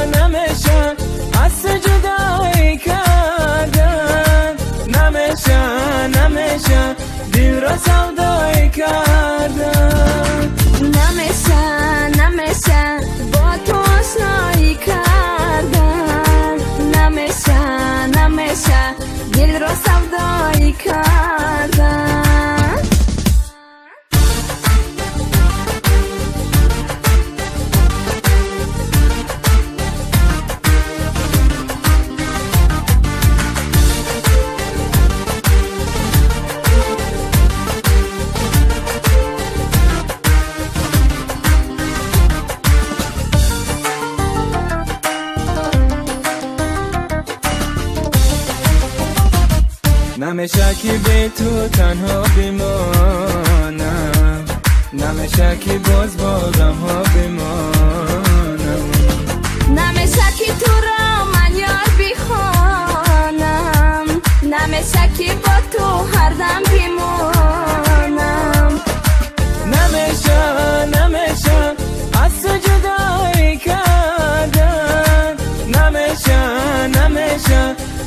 نمیشه از تو جدایی کردن، نمیشه دل را سودایی کردن، نمیشه با تو آشنایی کردن، نمیشه دل را سودایی کردن. نمیشه که به تو تنها بمانم، نمیشه که باز با غم ها بمانم، نمیشه که تو را من یار بخوانم، نمیشه که با تو هر دم بمانم، نمیشه از تو جدایی کردن، نمیشه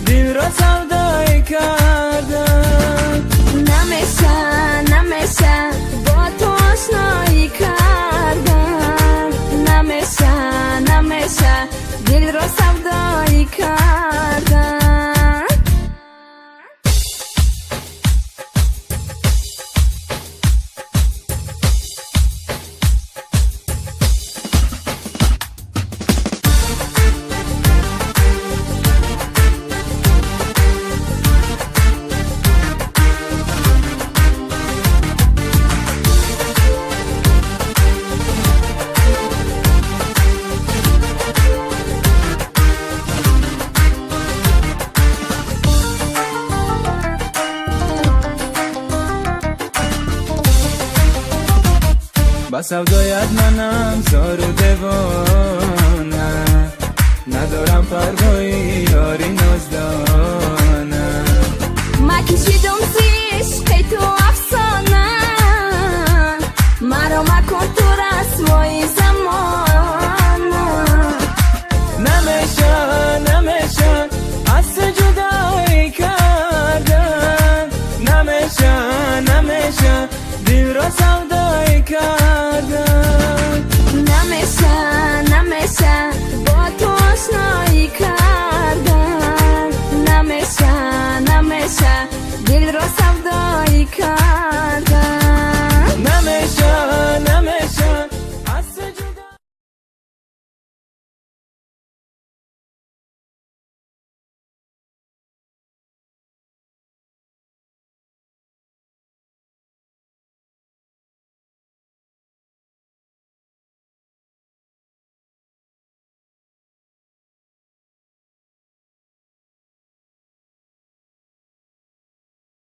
دل را سودایی کردن، نمیشه با تو آشنایی کردن، نمیشه دل را سودایی کردن. با سودایت منم زار و دیوانه، ندارم پروایی یاری نازدار.